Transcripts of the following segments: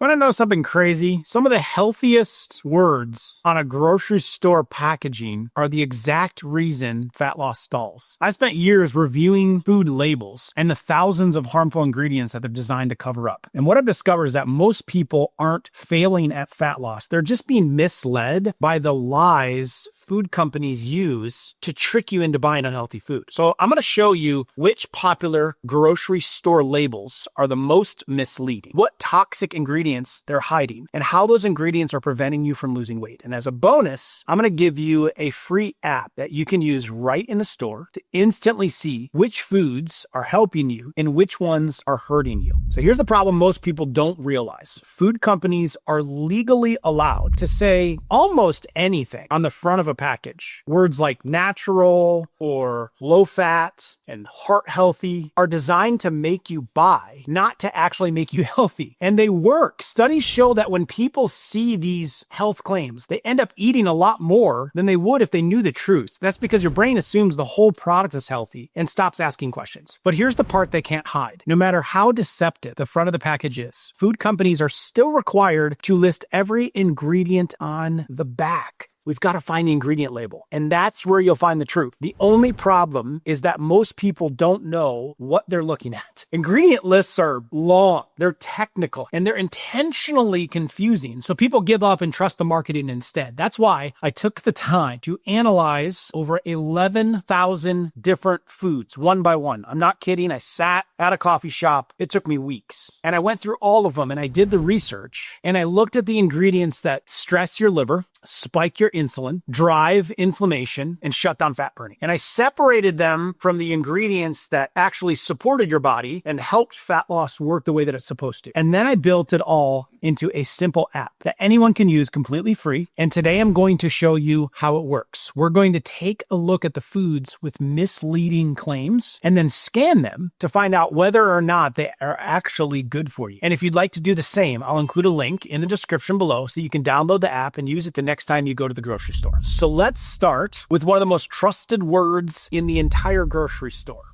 Want to know something crazy? Some of the healthiest words on a grocery store packaging are the exact reason fat loss stalls. I spent years reviewing food labels and the thousands of harmful ingredients that they're designed to cover up. And what I've discovered is that most people aren't failing at fat loss. They're just being misled by the lies food companies use to trick you into buying unhealthy food. So I'm going to show you which popular grocery store labels are the most misleading, what toxic ingredients they're hiding, and how those ingredients are preventing you from losing weight. And as a bonus, I'm going to give you a free app that you can use right in the store to instantly see which foods are helping you and which ones are hurting you. So here's the problem most people don't realize. Food companies are legally allowed to say almost anything on the front of a package. Words like natural or low fat and heart healthy are designed to make you buy, not to actually make you healthy. And they work. Studies show that when people see these health claims, they end up eating a lot more than they would if they knew the truth. That's because your brain assumes the whole product is healthy and stops asking questions. But here's the part they can't hide. No matter how deceptive the front of the package is, food companies are still required to list every ingredient on the back. We've got to find the ingredient label, and that's where you'll find the truth. The only problem is that most people don't know what they're looking at. Ingredient lists are long, they're technical, and they're intentionally confusing, so people give up and trust the marketing instead. That's why I took the time to analyze over 11,000 different foods, one by one. I'm not kidding. I sat at a coffee shop. It took me weeks, and I went through all of them, and I did the research, and I looked at the ingredients that stress your liver, spike your insulin, drive inflammation, and shut down fat burning. And I separated them from the ingredients that actually supported your body and helped fat loss work the way that it's supposed to. And then I built it all into a simple app that anyone can use completely free. And today I'm going to show you how it works. We're going to take a look at the foods with misleading claims and then scan them to find out whether or not they are actually good for you. And if you'd like to do the same, I'll include a link in the description below so you can download the app and use it the next time you go to the grocery store. So let's start with one of the most trusted words in the entire grocery store.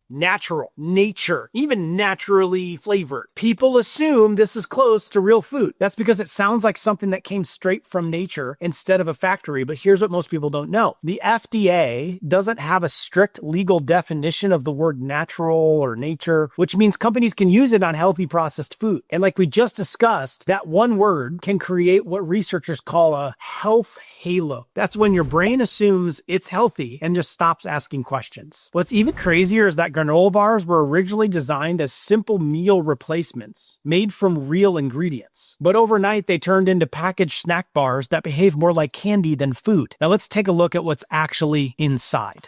Natural, nature, even naturally flavored. People assume this is close to real food. That's because it sounds like something that came straight from nature instead of a factory. But here's what most people don't know. The FDA doesn't have a strict legal definition of the word natural or nature, which means companies can use it on healthy processed food. And like we just discussed, that one word can create what researchers call a health halo. That's when your brain assumes it's healthy and just stops asking questions. What's even crazier is that granola bars were originally designed as simple meal replacements made from real ingredients. But overnight, they turned into packaged snack bars that behave more like candy than food. Now let's take a look at what's actually inside.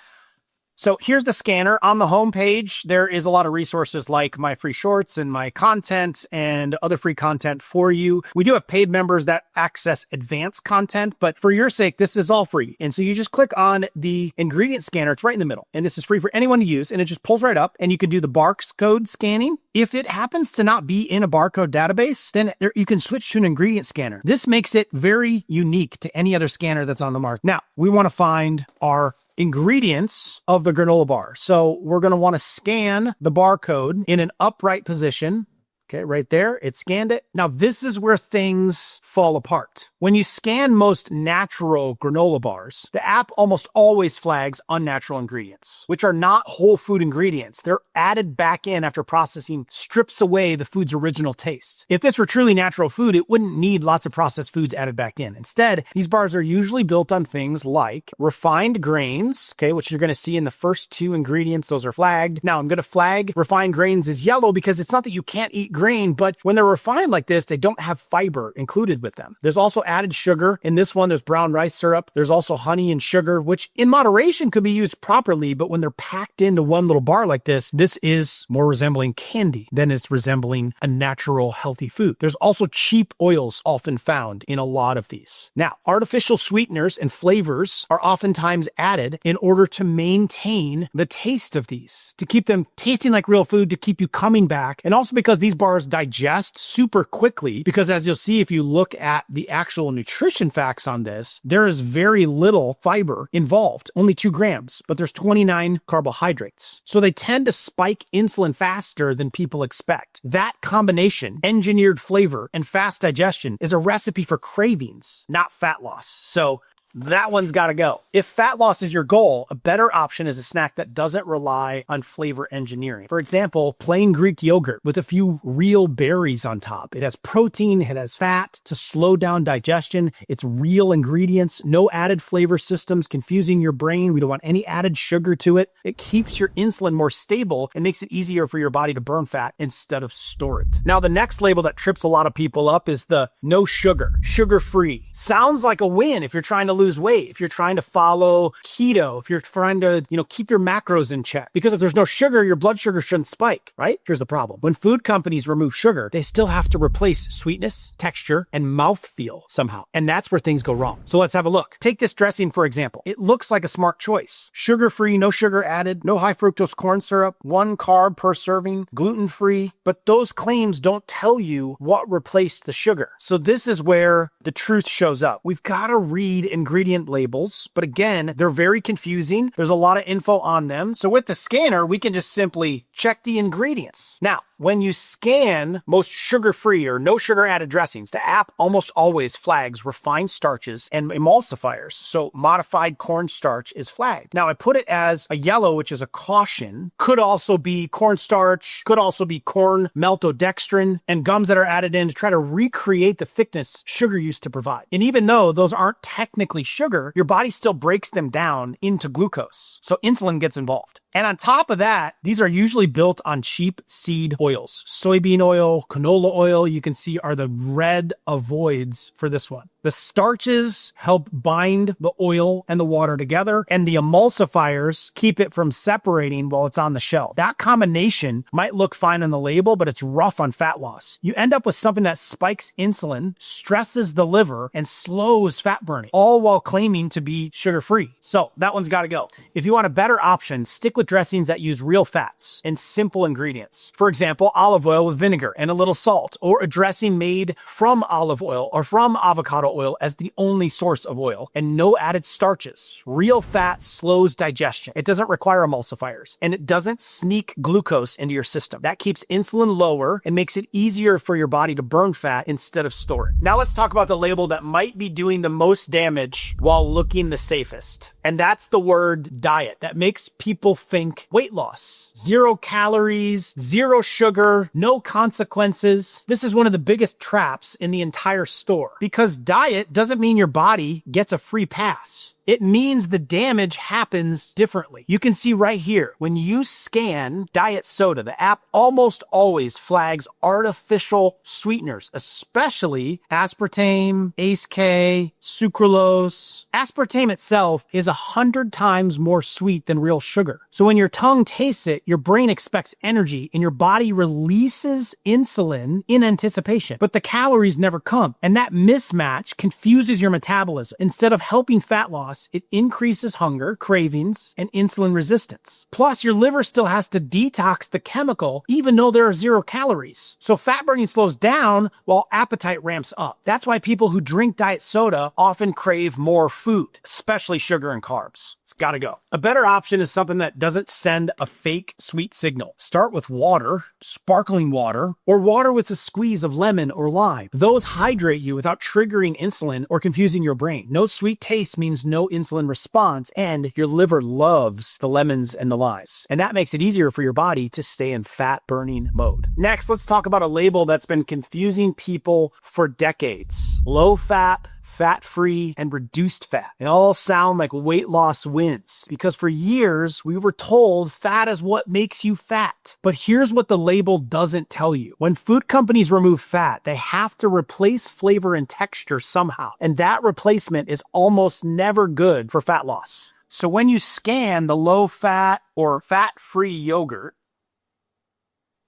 So here's the scanner. On the home page, there is a lot of resources like my free shorts and my content and other free content for you. We do have paid members that access advanced content, but for your sake, this is all free. And so you just click on the ingredient scanner. It's right in the middle. And this is free for anyone to use. And it just pulls right up and you can do the barcode scanning. If it happens to not be in a barcode database, then you can switch to an ingredient scanner. This makes it very unique to any other scanner that's on the market. Now, we want to find our ingredients of the granola bar. So we're going to want to scan the barcode in an upright position. Okay, right there, it scanned it. Now this is where things fall apart. When you scan most natural granola bars, the app almost always flags unnatural ingredients, which are not whole food ingredients. They're added back in after processing strips away the food's original taste. If this were truly natural food, it wouldn't need lots of processed foods added back in. Instead, these bars are usually built on things like refined grains, okay, which you're going to see in the first two ingredients. Those are flagged. Now I'm going to flag refined grains as yellow because it's not that you can't eat grain, but when they're refined like this, they don't have fiber included with them. There's also added sugar. In this one, there's brown rice syrup. There's also honey and sugar, which in moderation could be used properly, but when they're packed into one little bar like this is more resembling candy than it's resembling a natural healthy food. There's also cheap oils often found in a lot of these. Now, artificial sweeteners and flavors are oftentimes added in order to maintain the taste of these, to keep them tasting like real food, to keep you coming back, and also because these bars digest super quickly, because as you'll see if you look at the actual actual nutrition facts on this, there is very little fiber involved, only 2 grams, but there's 29 carbohydrates. So they tend to spike insulin faster than people expect. That combination, engineered flavor and fast digestion, is a recipe for cravings, not fat loss. So that one's got to go. If fat loss is your goal, a better option is a snack that doesn't rely on flavor engineering. For example, plain Greek yogurt with a few real berries on top. It has protein, it has fat to slow down digestion. It's real ingredients, no added flavor systems confusing your brain. We don't want any added sugar to it. It keeps your insulin more stable and makes it easier for your body to burn fat instead of store it. Now, the next label that trips a lot of people up is the no sugar, sugar-free. Sounds like a win if you're trying to lose weight, if you're trying to follow keto, if you're trying to, keep your macros in check. Because if there's no sugar, your blood sugar shouldn't spike, right? Here's the problem. When food companies remove sugar, they still have to replace sweetness, texture, and mouthfeel somehow. And that's where things go wrong. So let's have a look. Take this dressing, for example. It looks like a smart choice. Sugar-free, no sugar added, no high fructose corn syrup, 1 carb per serving, gluten-free. But those claims don't tell you what replaced the sugar. So this is where the truth shows up. We've got to read ingredient labels, but again, they're very confusing. There's a lot of info on them. So with the scanner, we can just simply check the ingredients. Now, when you scan most sugar-free or no sugar added dressings, the app almost always flags refined starches and emulsifiers. So modified cornstarch is flagged. Now I put it as a yellow, which is a caution. Could also be cornstarch, could also be corn maltodextrin and gums that are added in to try to recreate the thickness sugar used to provide. And even though those aren't technically sugar, your body still breaks them down into glucose. So insulin gets involved. And on top of that, these are usually built on cheap seed oils. Soybean oil, canola oil, you can see are the red avoids for this one. The starches help bind the oil and the water together, and the emulsifiers keep it from separating while it's on the shelf. That combination might look fine on the label, but it's rough on fat loss. You end up with something that spikes insulin, stresses the liver, and slows fat burning, all while claiming to be sugar-free. So that one's got to go. If you want a better option, stick with dressings that use real fats and simple ingredients. For example, olive oil with vinegar and a little salt, or a dressing made from olive oil or from avocado oil as the only source of oil, and no added starches. Real fat slows digestion. It doesn't require emulsifiers, and it doesn't sneak glucose into your system. That keeps insulin lower and makes it easier for your body to burn fat instead of store it. Now let's talk about the label that might be doing the most damage while looking the safest. And that's the word diet. That makes people think weight loss. 0 calories, 0 sugar, no consequences. This is one of the biggest traps in the entire store, because diet doesn't mean your body gets a free pass. It means the damage happens differently. You can see right here, when you scan diet soda, the app almost always flags artificial sweeteners, especially aspartame, ACE-K, sucralose. Aspartame itself is 100 times more sweet than real sugar. So when your tongue tastes it, your brain expects energy and your body releases insulin in anticipation. But the calories never come, and that mismatch confuses your metabolism. Instead of helping fat loss, it increases hunger, cravings, and insulin resistance. Plus, your liver still has to detox the chemical even though there are 0 calories. So fat burning slows down while appetite ramps up. That's why people who drink diet soda often crave more food, especially sugar and carbs. It's gotta go. A better option is something that doesn't send a fake sweet signal. Start with water, sparkling water, or water with a squeeze of lemon or lime. Those hydrate you without triggering insulin or confusing your brain. No sweet taste means no insulin response, and your liver loves the lemons and the limes. And that makes it easier for your body to stay in fat burning mode. Next, let's talk about a label that's been confusing people for decades. Low fat, fat-free, and reduced fat. They all sound like weight loss wins, because for years we were told fat is what makes you fat. But here's what the label doesn't tell you. When food companies remove fat, they have to replace flavor and texture somehow, and that replacement is almost never good for fat loss. So when you scan the low-fat or fat-free yogurt,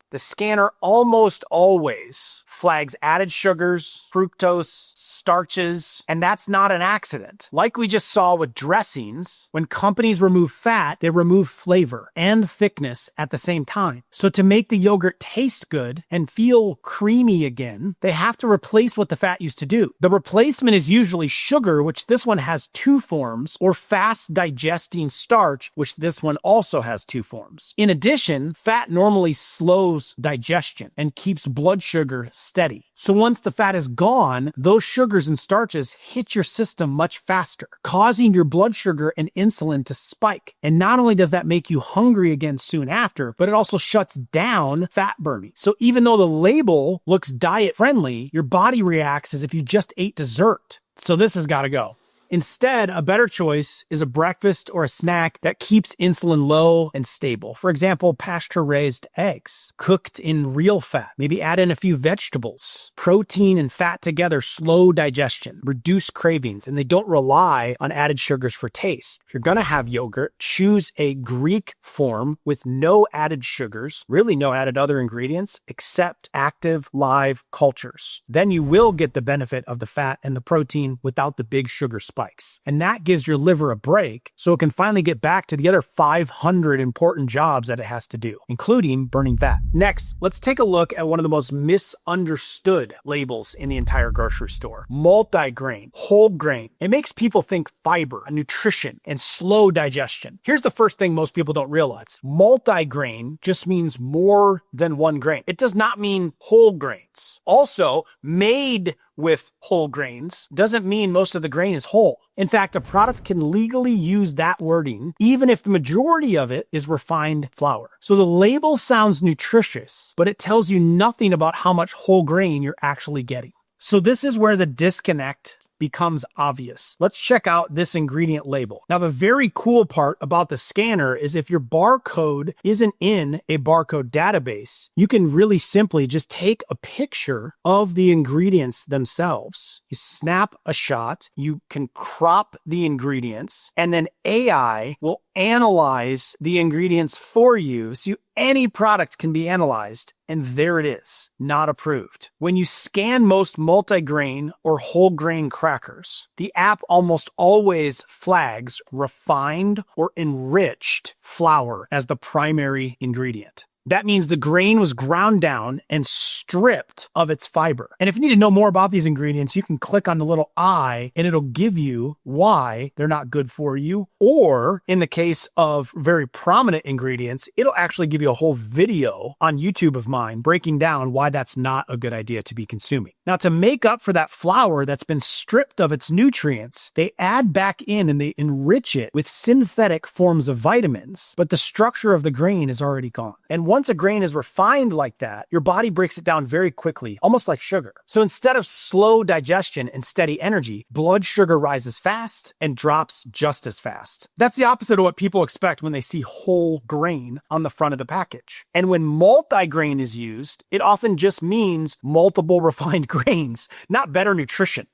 The scanner almost always flags added sugars, fructose, starches, and that's not an accident. Like we just saw with dressings, when companies remove fat, they remove flavor and thickness at the same time. So to make the yogurt taste good and feel creamy again, they have to replace what the fat used to do. The replacement is usually sugar, which this one has 2 forms, or fast digesting starch, which this one also has 2 forms. In addition, fat normally slows digestion and keeps blood sugar steady. So once the fat is gone, those sugars and starches hit your system much faster, causing your blood sugar and insulin to spike. And not only does that make you hungry again soon after, but it also shuts down fat burning. So even though the label looks diet friendly, your body reacts as if you just ate dessert. So this has got to go. Instead, a better choice is a breakfast or a snack that keeps insulin low and stable. For example, pasture-raised eggs, cooked in real fat. Maybe add in a few vegetables. Protein and fat together slow digestion, reduce cravings, and they don't rely on added sugars for taste. If you're going to have yogurt, choose a Greek form with no added sugars, really no added other ingredients, except active live cultures. Then you will get the benefit of the fat and the protein without the big sugar spikes. And that gives your liver a break so it can finally get back to the other 500 important jobs that it has to do, including burning fat. Next, let's take a look at one of the most misunderstood labels in the entire grocery store. Multigrain, whole grain. It makes people think fiber, nutrition, and slow digestion. Here's the first thing most people don't realize. Multigrain just means more than one grain. It does not mean whole grains. Also, made with whole grains doesn't mean most of the grain is whole. In fact, a product can legally use that wording even if the majority of it is refined flour. So the label sounds nutritious, but it tells you nothing about how much whole grain you're actually getting. So this is where the disconnect becomes obvious. Let's check out this ingredient label. Now, the very cool part about the scanner is if your barcode isn't in a barcode database, you can really simply just take a picture of the ingredients themselves. You snap a shot, you can crop the ingredients, and then AI will analyze the ingredients for you. So any product can be analyzed, and there it is, not approved. When you scan most multigrain or whole grain crackers, the app almost always flags refined or enriched flour as the primary ingredient. That means the grain was ground down and stripped of its fiber. And if you need to know more about these ingredients, you can click on the little I and it'll give you why they're not good for you. Or in the case of very prominent ingredients, it'll actually give you a whole video on YouTube of mine breaking down why that's not a good idea to be consuming. Now, to make up for that flour that's been stripped of its nutrients, they add back in and they enrich it with synthetic forms of vitamins, but the structure of the grain is already gone. And once a grain is refined like that, your body breaks it down very quickly, almost like sugar. So instead of slow digestion and steady energy, blood sugar rises fast and drops just as fast. That's the opposite of what people expect when they see whole grain on the front of the package. And when multigrain is used, it often just means multiple refined grains, not better nutrition.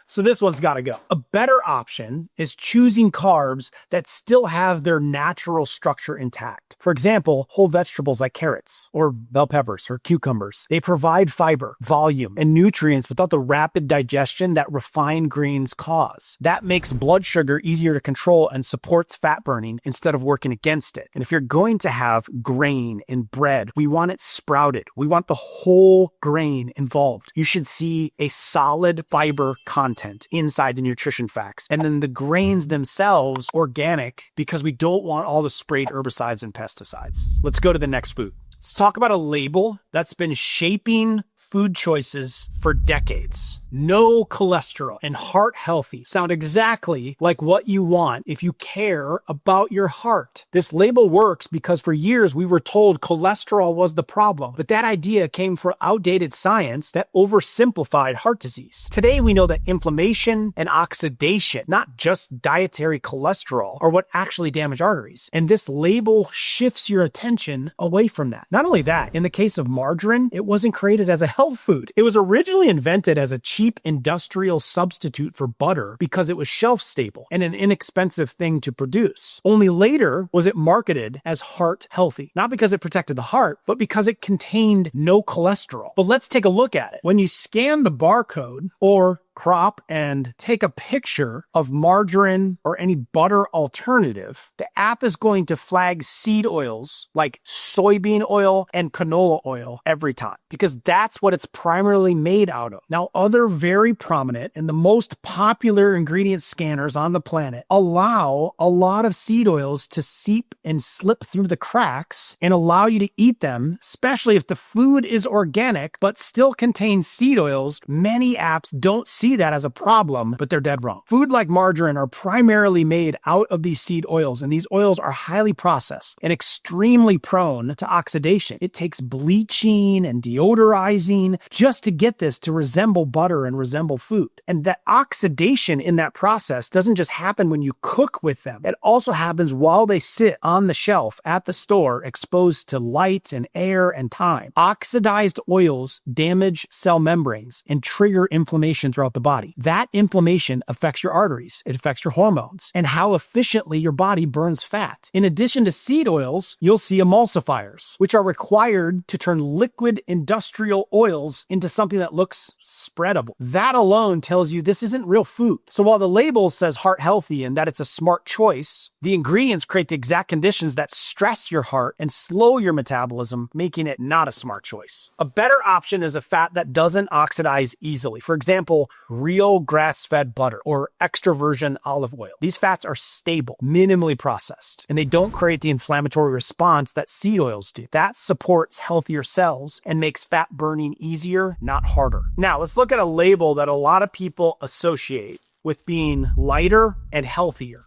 So this one's got to go. A better option is choosing carbs that still have their natural structure intact. For example, whole vegetables like carrots or bell peppers or cucumbers. They provide fiber, volume, and nutrients without the rapid digestion that refined grains cause. That makes blood sugar easier to control and supports fat burning instead of working against it. And if you're going to have grain in bread, we want it sprouted. We want the whole grain involved. You should see a solid fiber content inside the nutrition facts. And then the grains themselves, organic, because we don't want all the sprayed herbicides and pesticides. Let's go to the next food. Let's talk about a label that's been shaping food choices for decades. No cholesterol and heart healthy sound exactly like what you want if you care about your heart. This label works because for years we were told cholesterol was the problem, but that idea came from outdated science that oversimplified heart disease. Today we know that inflammation and oxidation, not just dietary cholesterol, are what actually damage arteries. And this label shifts your attention away from that. Not only that, in the case of margarine, it wasn't created as a health health food. It was originally invented as a cheap industrial substitute for butter because it was shelf stable and an inexpensive thing to produce. Only later was it marketed as heart healthy, not because it protected the heart, but because it contained no cholesterol. But let's take a look at it. When you scan the barcode or crop and take a picture of margarine or any butter alternative, the app is going to flag seed oils like soybean oil and canola oil every time because that's what it's primarily made out of. Now, other very prominent and the most popular ingredient scanners on the planet allow a lot of seed oils to seep and slip through the cracks and allow you to eat them, especially if the food is organic but still contains seed oils. Many apps don't see that as a problem, but they're dead wrong. Food like margarine are primarily made out of these seed oils, and these oils are highly processed and extremely prone to oxidation. It takes bleaching and deodorizing just to get this to resemble butter and resemble food. And that oxidation in that process doesn't just happen when you cook with them. It also happens while they sit on the shelf at the store, exposed to light and air and time. Oxidized oils damage cell membranes and trigger inflammation throughout the body. That inflammation affects your arteries, it affects your hormones, and how efficiently your body burns fat. In addition to seed oils, you'll see emulsifiers, which are required to turn liquid industrial oils into something that looks spreadable. That alone tells you this isn't real food. So while the label says heart healthy and that it's a smart choice, the ingredients create the exact conditions that stress your heart and slow your metabolism, making it not a smart choice. A better option is a fat that doesn't oxidize easily. For example, real grass-fed butter or extra virgin olive oil. These fats are stable, minimally processed, and they don't create the inflammatory response that seed oils do. That supports healthier cells and makes fat burning easier, not harder. Now, let's look at a label that a lot of people associate with being lighter and healthier.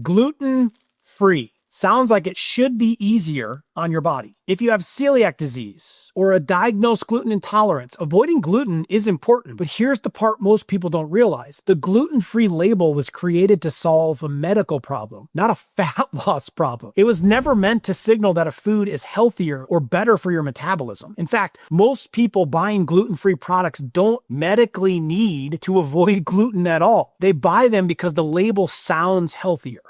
Gluten-free. Sounds like it should be easier on your body. If you have celiac disease or a diagnosed gluten intolerance, avoiding gluten is important. But here's the part most people don't realize. The gluten-free label was created to solve a medical problem, not a fat loss problem. It was never meant to signal that a food is healthier or better for your metabolism. In fact, most people buying gluten-free products don't medically need to avoid gluten at all. They buy them because the label sounds healthier.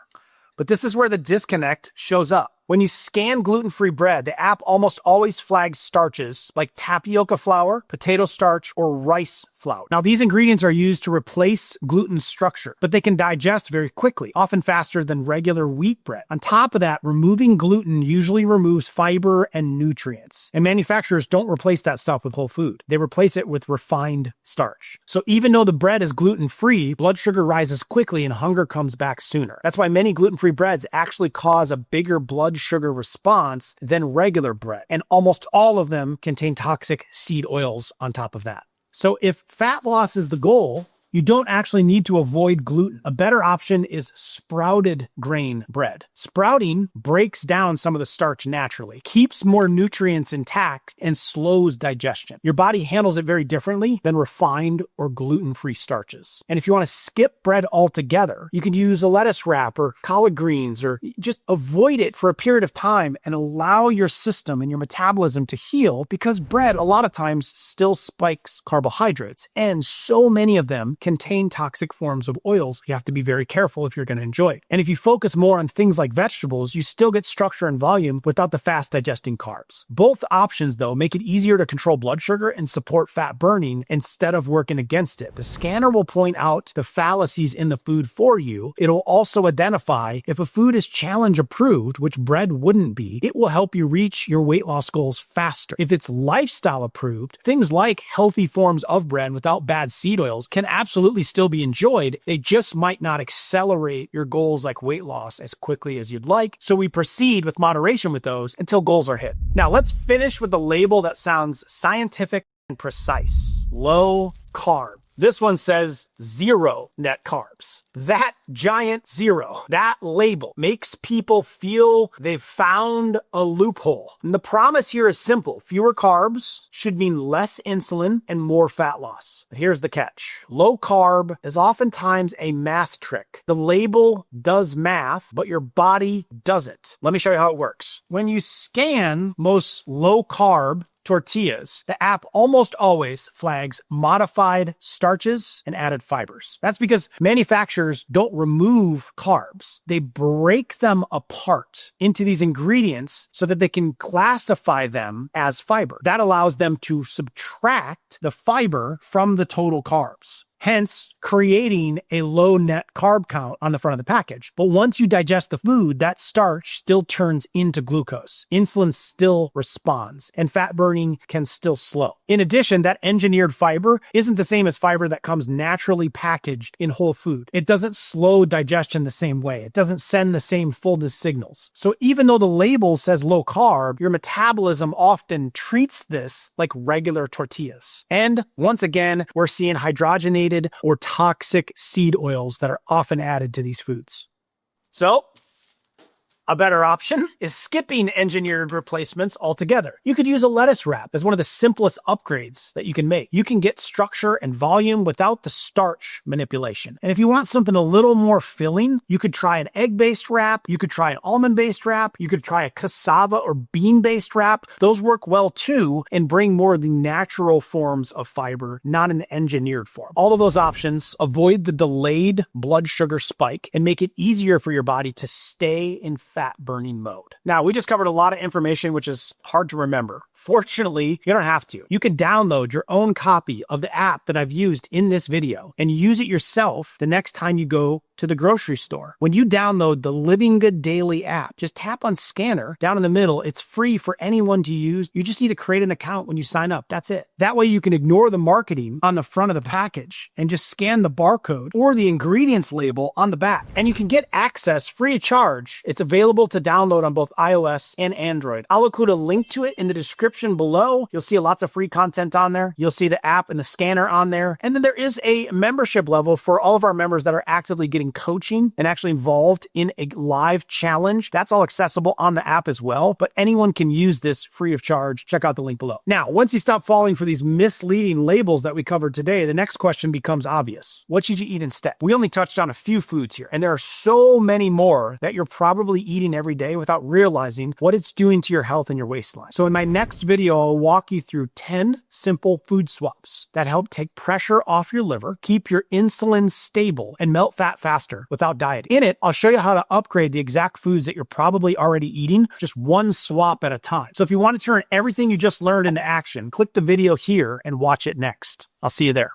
But this is where the disconnect shows up. When you scan gluten-free bread, the app almost always flags starches like tapioca flour, potato starch, or rice flour. Now, these ingredients are used to replace gluten structure, but they can digest very quickly, often faster than regular wheat bread. On top of that, removing gluten usually removes fiber and nutrients. And manufacturers don't replace that stuff with whole food. They replace it with refined starch. So even though the bread is gluten-free, blood sugar rises quickly and hunger comes back sooner. That's why many gluten-free breads actually cause a bigger blood sugar response than regular bread. And almost all of them contain toxic seed oils on top of that. So if fat loss is the goal, you don't actually need to avoid gluten. A better option is sprouted grain bread. Sprouting breaks down some of the starch naturally, keeps more nutrients intact, and slows digestion. Your body handles it very differently than refined or gluten-free starches. And if you want to skip bread altogether, you can use a lettuce wrap or collard greens, or just avoid it for a period of time and allow your system and your metabolism to heal, because bread a lot of times still spikes carbohydrates, and so many of them contain toxic forms of oils. You have to be very careful if you're going to enjoy it. And if you focus more on things like vegetables, you still get structure and volume without the fast digesting carbs. Both options, though, make it easier to control blood sugar and support fat burning instead of working against it. The scanner will point out the fallacies in the food for you. It'll also identify if a food is challenge approved, which bread wouldn't be. It will help you reach your weight loss goals faster. If it's lifestyle approved, things like healthy forms of bread without bad seed oils can absolutely still be enjoyed. They just might not accelerate your goals like weight loss as quickly as you'd like. So we proceed with moderation with those until goals are hit. Now let's finish with the label that sounds scientific and precise. Low carb. This one says 0 net carbs. That giant 0, that label makes people feel they've found a loophole. And the promise here is simple. Fewer carbs should mean less insulin and more fat loss. But here's the catch. Low carb is oftentimes a math trick. The label does math, but your body doesn't. Let me show you how it works. When you scan most low carb tortillas, the app almost always flags modified starches and added fibers. That's because manufacturers don't remove carbs. They break them apart into these ingredients so that they can classify them as fiber. That allows them to subtract the fiber from the total carbs, hence creating a low net carb count on the front of the package. But once you digest the food, that starch still turns into glucose. Insulin still responds, and fat burning can still slow. In addition, that engineered fiber isn't the same as fiber that comes naturally packaged in whole food. It doesn't slow digestion the same way. It doesn't send the same fullness signals. So even though the label says low carb, your metabolism often treats this like regular tortillas. And once again, we're seeing hydrogenated or toxic seed oils that are often added to these foods. So, a better option is skipping engineered replacements altogether. You could use a lettuce wrap as one of the simplest upgrades that you can make. You can get structure and volume without the starch manipulation. And if you want something a little more filling, you could try an egg-based wrap, you could try an almond-based wrap, you could try a cassava or bean-based wrap. Those work well too and bring more of the natural forms of fiber, not an engineered form. All of those options avoid the delayed blood sugar spike and make it easier for your body to stay in fat burning mode. Now, we just covered a lot of information, which is hard to remember. Fortunately, you don't have to. You can download your own copy of the app that I've used in this video and use it yourself the next time you go to the grocery store. When you download the Livingood Daily app, just tap on scanner down in the middle. It's free for anyone to use. You just need to create an account when you sign up. That's it. That way you can ignore the marketing on the front of the package and just scan the barcode or the ingredients label on the back. And you can get access free of charge. It's available to download on both iOS and Android. I'll include a link to it in the description below. You'll see lots of free content on there. You'll see the app and the scanner on there. And then there is a membership level for all of our members that are actively getting coaching and actually involved in a live challenge. That's all accessible on the app as well, but anyone can use this free of charge. Check out the link below. Now, once you stop falling for these misleading labels that we covered today, the next question becomes obvious. What should you eat instead? We only touched on a few foods here, and there are so many more that you're probably eating every day without realizing what it's doing to your health and your waistline. So in my next video, I'll walk you through 10 simple food swaps that help take pressure off your liver, keep your insulin stable, and melt fat faster without dieting. In it, I'll show you how to upgrade the exact foods that you're probably already eating, just one swap at a time. So if you want to turn everything you just learned into action, click the video here and watch it next. I'll see you there.